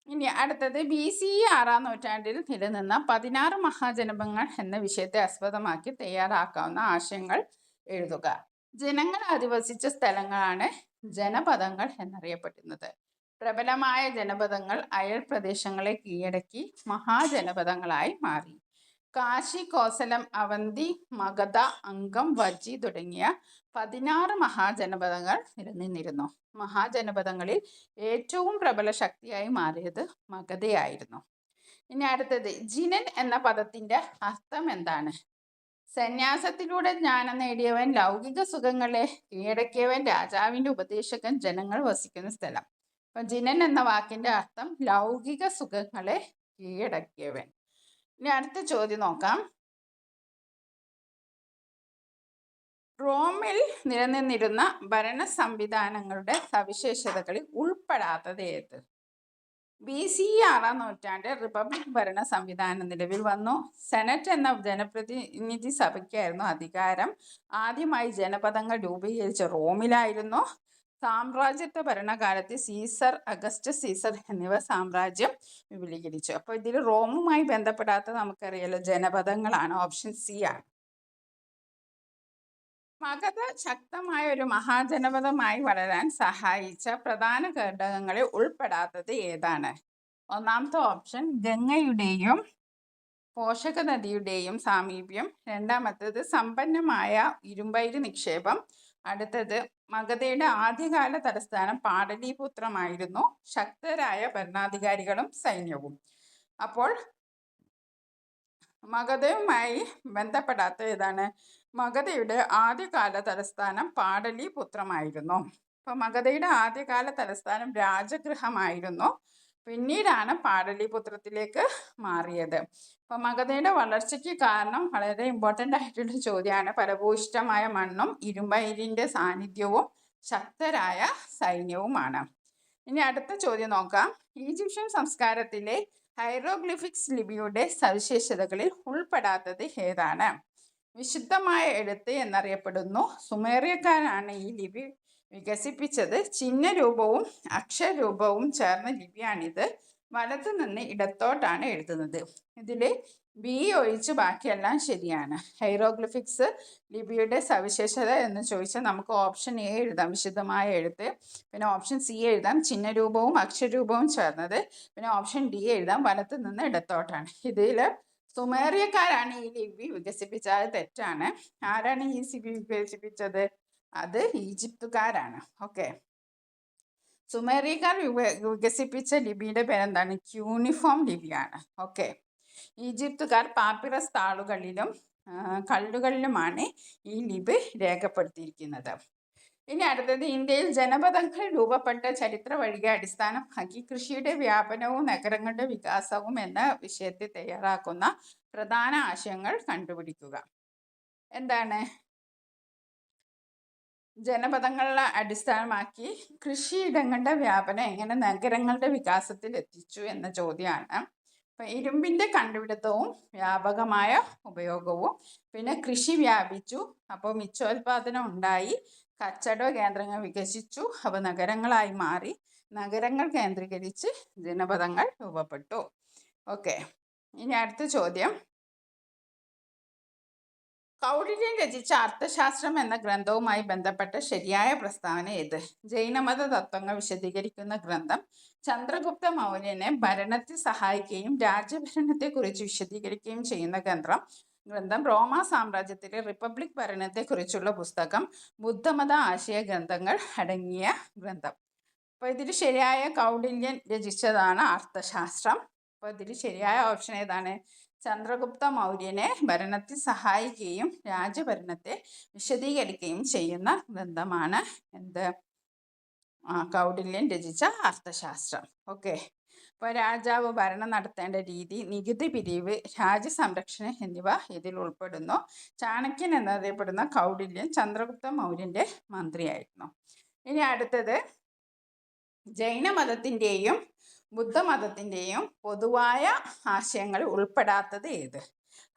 S1: ഇനി അടുത്തത്, BCE 6-ാം നൂറ്റാണ്ടിൽ നിലനിന്ന 16 മഹാജനപദങ്ങൾ എന്ന വിഷയത്തെ ആസ്പദമാക്കി തയ്യാറാക്കാവുന്ന ആശയങ്ങൾ എഴുതുക. ജനങ്ങൾ അധിവസിച്ച സ്ഥലങ്ങളാണ് ജനപദങ്ങൾ എന്നറിയപ്പെടുന്നത്. പ്രബലമായ ജനപദങ്ങൾ അയൽ പ്രദേശങ്ങളെ കീഴടക്കി മഹാജനപദങ്ങളായി മാറി. കാശി, കോസലം, അവന്തി, മഗധ, അംഗം, വജി തുടങ്ങിയ 16 മഹാജനപദങ്ങൾ നിലനിന്നിരുന്നു. മഹാജനപദങ്ങളിൽ ഏറ്റവും പ്രബല ശക്തിയായി മാറിയത് മഗധയായിരുന്നു. ഇനി അടുത്തത്, ജിനൻ എന്ന പദത്തിൻ്റെ അർത്ഥം എന്താണ്? സന്യാസത്തിലൂടെ ജ്ഞാനം നേടിയവൻ, ലൗകിക സുഖങ്ങളെ കീഴടക്കിയവൻ, രാജാവിൻ്റെ ഉപദേശകൻ, ജനങ്ങൾ വസിക്കുന്ന സ്ഥലം. അപ്പം ജിനൻ എന്ന വാക്കിൻ്റെ അർത്ഥം ലൗകിക സുഖങ്ങളെ കീഴടക്കിയവൻ. ഇനി അടുത്ത ചോദ്യം നോക്കാം. റോമിൽ നിലനിന്നിരുന്ന ഭരണ സംവിധാനങ്ങളുടെ സവിശേഷതകളിൽ ഉൾപ്പെടാത്തത് ഏത്? BCE 6-ാം നൂറ്റാണ്ടിൽ റിപ്പബ്ലിക് ഭരണ സംവിധാനം നിലവിൽ വന്നു. സെനറ്റ് എന്ന ജനപ്രതിനിധി സഭയ്ക്കായിരുന്നു അധികാരം. ആദ്യമായി ജനപദങ്ങൾ രൂപീകരിച്ച റോമിലായിരുന്നു. സാമ്രാജ്യത്വ ഭരണകാലത്ത് സീസർ, അഗസ്റ്റസ് സീസർ എന്നിവ സാമ്രാജ്യം വിപുലീകരിച്ചു. അപ്പോൾ ഇതിൽ റോമുമായി ബന്ധപ്പെടാത്ത നമുക്കറിയാലോ ജനപദങ്ങളാണ്. ഓപ്ഷൻ സി ആണ്. മഗധ ശക്തമായ ഒരു മഹാജനപദമായി വളരാൻ സഹായിച്ച പ്രധാന ഘടകങ്ങളിൽ ഉൾപ്പെടാത്തത് ഏതാണ്? ഒന്നാമത്തെ ഓപ്ഷൻ ഗംഗയുടെയും പോഷക നദിയുടെയും സാമീപ്യം. രണ്ടാമത്തേത് സമ്പന്നമായ ഇരുമ്പയിര് നിക്ഷേപം. അടുത്തത്, മഗധയുടെ ആദ്യകാല തലസ്ഥാനം പാടലീപുത്രമായിരുന്നു. ശക്തരായ ഭരണാധികാരികളും സൈന്യവും. അപ്പോൾ മഗധയുമായി ബന്ധപ്പെടാത്ത ഏതാണ്? മഗധയുടെ ആദ്യകാല തലസ്ഥാനം പാടലീപുത്രമായിരുന്നു. അപ്പോൾ മഗധയുടെ ആദ്യകാല തലസ്ഥാനം രാജഗൃഹമായിരുന്നു. പിന്നീടാണ് പാടലിപുത്രത്തിലേക്ക് മാറിയത്. അപ്പം മഗധയുടെ വളർച്ചയ്ക്ക് കാരണം വളരെ ഇമ്പോർട്ടൻ്റ് ആയിട്ടുള്ള ചോദ്യമാണ്. ഫലഭൂയിഷ്ഠമായ മണ്ണും ഇരുമ്പയിരിൻ്റെ സാന്നിധ്യവും ശക്തരായ സൈന്യവുമാണ്. ഇനി അടുത്ത ചോദ്യം നോക്കാം. ഈജിപ്ഷ്യൻ സംസ്കാരത്തിലെ ഹൈറോഗ്ലിഫിക്സ് ലിപിയുടെ സവിശേഷതകളിൽ ഉൾപ്പെടാത്തത് ഏതാണ്? വിശുദ്ധമായ എഴുത്ത് എന്നറിയപ്പെടുന്നു. സുമേറിയക്കാരാണ് ഈ ലിപി വികസിപ്പിച്ചത്. ചിഹ്നരൂപവും അക്ഷരരൂപവും ചേർന്ന ലിപിയാണിത്. വലത്തു നിന്ന് ഇടത്തോട്ടാണ് എഴുതുന്നത്. ഇതിൽ ബി ഒഴിച്ച് ബാക്കിയെല്ലാം ശരിയാണ്. ഹൈറോഗ്ലിഫിക്സ് ലിപിയുടെ സവിശേഷത എന്ന് ചോദിച്ചാൽ നമുക്ക് ഓപ്ഷൻ എ എഴുതാം, വിശുദ്ധമായ എഴുത്ത്. പിന്നെ ഓപ്ഷൻ സി എഴുതാം, ചിഹ്നരൂപവും അക്ഷരരൂപവും ചേർന്നത്. പിന്നെ ഓപ്ഷൻ ഡി എഴുതാം, വലത്തു നിന്ന് ഇടത്തോട്ടാണ്. ഇതിൽ സുമേറിയക്കാരാണ് ഈ ലിപി വികസിപ്പിച്ചത് തെറ്റാണ്. ആരാണ് ഈ ലിപി വികസിപ്പിച്ചത്? അത് ഈജിപ്തുകാരാണ്. ഓക്കെ, സുമേറിയക്കാർ വികസിപ്പിച്ച ലിപിയുടെ പേരെന്താണ്? ക്യൂനിഫോം ലിപിയാണ്. ഓക്കെ, ഈജിപ്തുകാർ പാപ്പിറസ് താളുകളിലും കല്ലുകളിലുമാണ് ഈ ലിപി രേഖപ്പെടുത്തിയിരിക്കുന്നത്. ഇനി അടുത്തത്, ഇന്ത്യയിൽ ജനപദങ്ങൾ രൂപപ്പെട്ട ചരിത്ര വഴിയെ അടിസ്ഥാനമാക്കി കൃഷിയുടെ വ്യാപനവും നഗരങ്ങളുടെ വികാസവും എന്ന വിഷയത്തിൽ തയ്യാറാക്കുന്ന പ്രധാന ആശയങ്ങൾ കണ്ടുപിടിക്കുക. എന്താണ്? ജനപദങ്ങളെ അടിസ്ഥാനമാക്കി കൃഷിയിടങ്ങളുടെ വ്യാപനം എങ്ങനെ നഗരങ്ങളുടെ വികാസത്തിൽ എത്തിച്ചു എന്ന ചോദ്യമാണ്. അപ്പം ഇരുമ്പിൻ്റെ കണ്ടുപിടുത്തവും വ്യാപകമായ ഉപയോഗവും, പിന്നെ കൃഷി വ്യാപിച്ചു, അപ്പോൾ മിച്ചോൽപാദനം ഉണ്ടായി, കച്ചവട കേന്ദ്രങ്ങൾ വികസിച്ചു, അവ നഗരങ്ങളായി മാറി, നഗരങ്ങൾ കേന്ദ്രീകരിച്ച് ജനപദങ്ങൾ രൂപപ്പെട്ടു. ഓക്കെ, ഇനി അടുത്ത ചോദ്യം. കൗടില്യൻ രചിച്ച അർത്ഥശാസ്ത്രം എന്ന ഗ്രന്ഥവുമായി ബന്ധപ്പെട്ട ശരിയായ പ്രസ്താവന ഏത്? ജൈനമത തത്വങ്ങൾ വിശദീകരിക്കുന്ന ഗ്രന്ഥം. ചന്ദ്രഗുപ്ത മൗര്യനെ ഭരണത്തിൽ സഹായിക്കുകയും രാജ്യഭരണത്തെക്കുറിച്ച് വിശദീകരിക്കുകയും ചെയ്യുന്ന ഗ്രന്ഥം. റോമാ സാമ്രാജ്യത്തിലെ റിപ്പബ്ലിക് ഭരണത്തെക്കുറിച്ചുള്ള പുസ്തകം. ബുദ്ധമത ആശയ ഗ്രന്ഥങ്ങൾ അടങ്ങിയ ഗ്രന്ഥം. അപ്പോൾ ഇതിൽ ശരിയായ കൗടില്യൻ രചിച്ചതാണ് അർത്ഥശാസ്ത്രം. അപ്പോൾ ഇതിൽ ശരിയായ ഓപ്ഷൻ ഏതാണ്? ചന്ദ്രഗുപ്ത മൗര്യനെ ഭരണത്തിൽ സഹായിക്കുകയും രാജ്യഭരണത്തെ വിശദീകരിക്കുകയും ചെയ്യുന്ന ഗ്രന്ഥമാണ് എന്ത്? കൗടില്യൻ രചിച്ച അർത്ഥശാസ്ത്രം. ഓക്കെ, അപ്പോൾ രാജാവ് ഭരണം നടത്തേണ്ട രീതി, നികുതി പിരിവ്, രാജ്യസംരക്ഷണം എന്നിവ ഇതിൽ ഉൾപ്പെടുന്നു. ചാണക്യൻ എന്നറിയപ്പെടുന്ന കൗടില്യൻ ചന്ദ്രഗുപ്ത മൗര്യൻ്റെ മന്ത്രിയായിരുന്നു. ഇനി അടുത്തത്, ജൈനമതത്തിൻ്റെയും ബുദ്ധമതത്തിൻ്റെയും പൊതുവായ ആശയങ്ങൾ ഉൾപ്പെടാത്തത് ഏത്?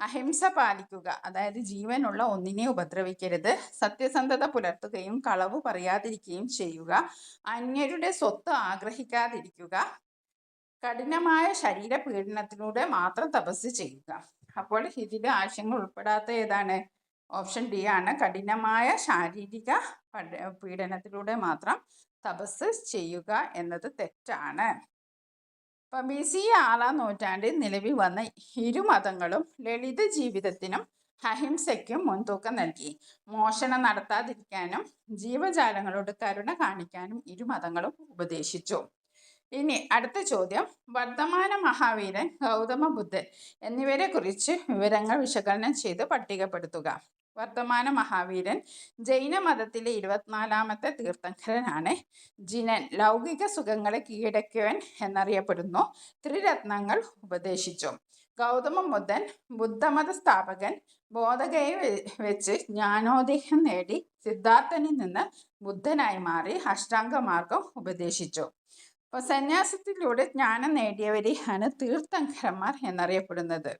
S1: അഹിംസ പാലിക്കുക, അതായത് ജീവനുള്ള ഒന്നിനെ ഉപദ്രവിക്കരുത്, സത്യസന്ധത പുലർത്തുകയും കളവ് പറയാതിരിക്കുകയും ചെയ്യുക, അന്യരുടെ സ്വത്ത് ആഗ്രഹിക്കാതിരിക്കുക, കഠിനമായ ശരീരപീഡനത്തിലൂടെ മാത്രം തപസ് ചെയ്യുക. അപ്പോൾ ഇതിലെ ആശയങ്ങൾ ഉൾപ്പെടാത്ത ഏതാണ്? ഓപ്ഷൻ ഡി ആണ്. കഠിനമായ ശാരീരിക പീഡനത്തിലൂടെ മാത്രം തപസ് ചെയ്യുക എന്നത് തെറ്റാണ്. അപ്പം BC 6-ാം നൂറ്റാണ്ടിൽ നിലവിൽ വന്ന ഇരുമതങ്ങളും ലളിത ജീവിതത്തിനും അഹിംസയ്ക്കും മുൻതൂക്കം നൽകി. മോഷണം നടത്താതിരിക്കാനും ജീവജാലങ്ങളോട് കരുണ കാണിക്കാനും ഇരുമതങ്ങളും ഉപദേശിച്ചു. ഇനി അടുത്ത ചോദ്യം. വർദ്ധമാന മഹാവീരൻ, ഗൗതമ ബുദ്ധൻ എന്നിവരെ കുറിച്ച് വിവരങ്ങൾ വിശകലനം ചെയ്ത് പട്ടികപ്പെടുത്തുക. വർദ്ധമാന മഹാവീരൻ ജൈനമതത്തിലെ 24-ാമത്തെ തീർത്ഥങ്കരനാണ്. ജിനൻ ലൗകിക സുഖങ്ങളെ കീഴടക്കിയവൻ എന്നറിയപ്പെടുന്നു. ത്രിരത്നങ്ങൾ ഉപദേശിച്ചു. ഗൗതമ ബുദ്ധൻ ബുദ്ധമത സ്ഥാപകൻ. ബോധഗയയിൽ വെച്ച് ജ്ഞാനോദയം നേടി സിദ്ധാർത്ഥനിൽ നിന്ന് ബുദ്ധനായി മാറി അഷ്ടാംഗമാർഗം ഉപദേശിച്ചു. അപ്പോൾ സന്യാസത്തിലൂടെ ജ്ഞാനം നേടിയവരെയാണ് തീർത്ഥങ്കരന്മാർ എന്നറിയപ്പെടുന്നത്.